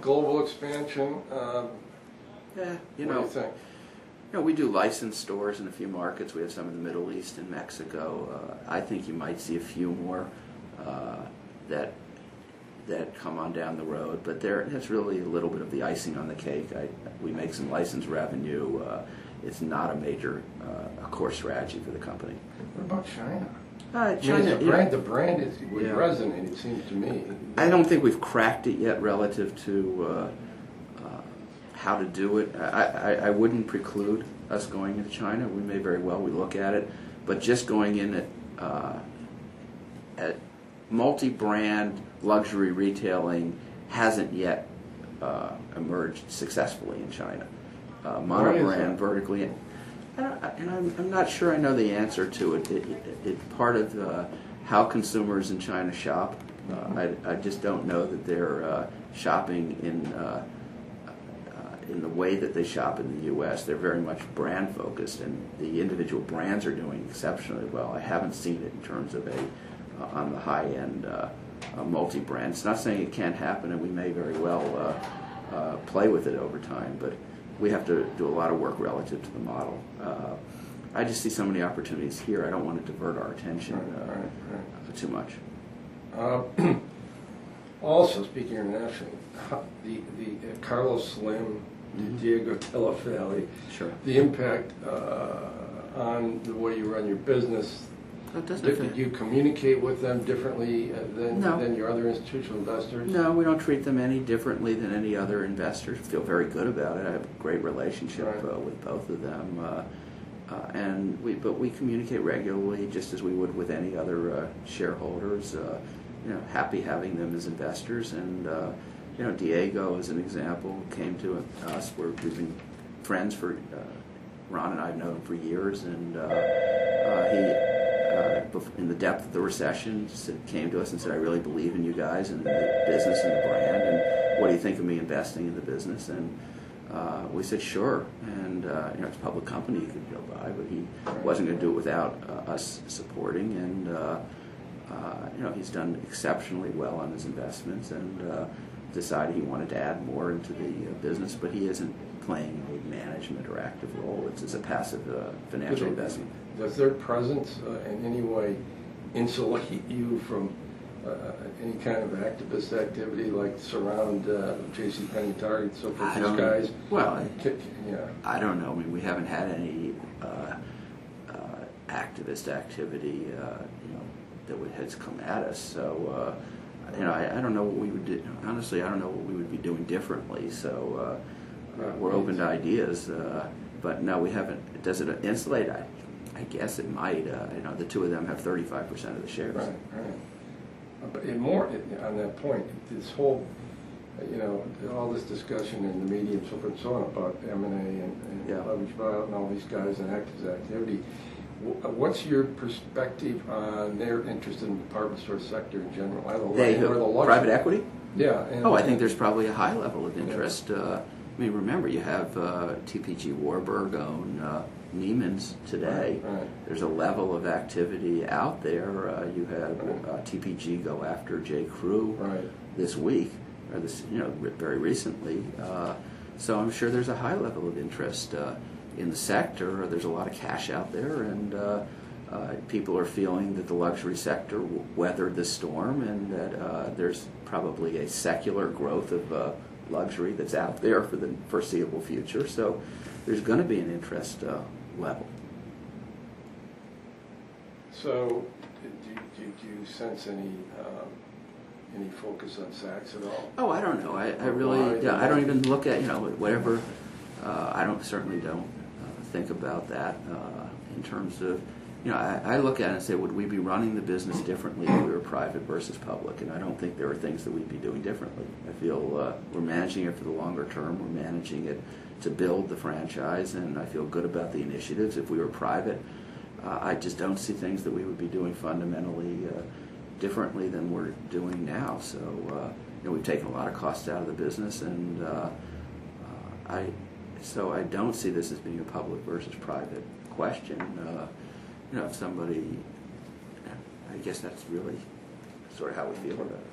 Global expansion. Yeah, What do you think? we do licensed stores in a few markets. We have some in the Middle East and Mexico. I think you might see a few more that come on down the road, but that's really a little bit of the icing on the cake. We make some license revenue. It's not a major core strategy for the company. What about China? China, the brand would resonate, it seems to me. I don't think we've cracked it yet relative to how to do it. I wouldn't preclude us going into China. We may very well. We look at it, but just going in at multi-brand luxury retailing hasn't yet emerged successfully in China. Monobrand vertically. I'm not sure I know the answer to it. It's part of how consumers in China shop. I just don't know that they're shopping in the way that they shop in the U.S. They're very much brand focused, and the individual brands are doing exceptionally well. I haven't seen it in terms of on the high end multi-brand. It's not saying it can't happen, and we may very well play with it over time, but we have to do a lot of work relative to the model. I just see so many opportunities here. I don't want to divert our attention too much. Also, speaking internationally, the Carlos Slim, Diego Telefali, sure. The impact on the way you run your business. Did you communicate with them differently than your other institutional investors? No, we don't treat them any differently than any other investors. Feel very good about it. I have a great relationship with both of them, but we communicate regularly, just as we would with any other shareholders. Happy having them as investors, and Diego, as an example, came to us. We've been friends for Ron and I have known him for years, and he. In the depth of the recession, came to us and said, "I really believe in you guys and the business and the brand, and what do you think of me investing in the business?" And we said, "Sure." And it's a public company, you could go by, but he wasn't going to do it without us supporting. And he's done exceptionally well on his investments, and decided he wanted to add more into the business, but he isn't playing a management or active role. It's a passive financial investment. Does their presence in any way insulate you from any kind of activist activity, like surround JCPenney, Target, so forth, these guys? Well, I don't know. I mean, we haven't had any activist activity, that has come at us. So, I don't know what we would do. Honestly, I don't know what we would be doing differently. So, we're open to ideas, but no, we haven't. Does it insulate? I guess it might. The two of them have 35% of the shares. Right. But on that point, this whole, all this discussion in the media and so forth and so on about M&A and leverage buyout and all these guys and active activity, what's your perspective on their interest in the department store sector in general? Private equity? Yeah. I think there's probably a high level of interest. Remember, you have TPG Warburg own Neiman's today. Right. There's a level of activity out there. You have TPG go after J. Crew this week, or very recently. So I'm sure there's a high level of interest in the sector. There's a lot of cash out there, and people are feeling that the luxury sector weathered the storm, and that there's probably a secular growth of luxury that's out there for the foreseeable future. So there's going to be an interest level. So do you sense any focus on Saks at all? Oh, I don't know. I really I don't even look at whatever. I certainly don't think about that in terms of I look at it and say, would we be running the business differently if we were private versus public? And I don't think there are things that we'd be doing differently. I feel we're managing it for the longer term. We're managing it to build the franchise, and I feel good about the initiatives. If we were private, I just don't see things that we would be doing fundamentally differently than we're doing now. So we've taken a lot of costs out of the business, and I don't see this as being a public versus private question. If somebody, I guess that's really sort of how we feel about it.